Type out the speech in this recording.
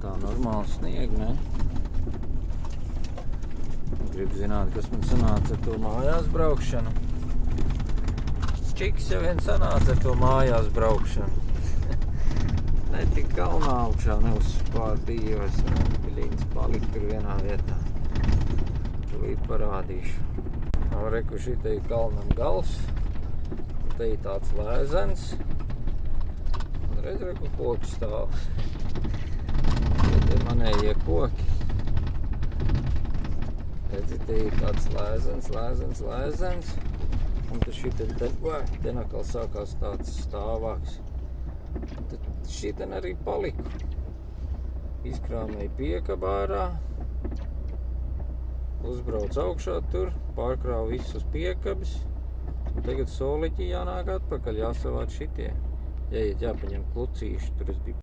Tā normāli snieg, ne? Gribu zināt, kas man sanāca ar to mājās braukšanu. Čiks jau vien sanāca ar to mājās braukšanu. Ne tik kalnā augšā, ne uz pārdījos. Biļīns palika tur vienā vietā. Tūlīt parādīšu. Reku šitai kalnam gals. Te ir tāds lēzens. Un redz, reku koki stāv. Te manējie koki. Redzi, te ir tāds lēzens. Un tad šitien te nakal sākās tāds stāvāks. Tad šitien arī paliku. Izkrāmēju piekabu ārā. Uzbrauc augšā tur, pārkrāvu visus piekabis. Un tagad soliķi jānāk atpakaļ, jāsavāc šitie. Jāiet jāpaņem klucīši, tur es biju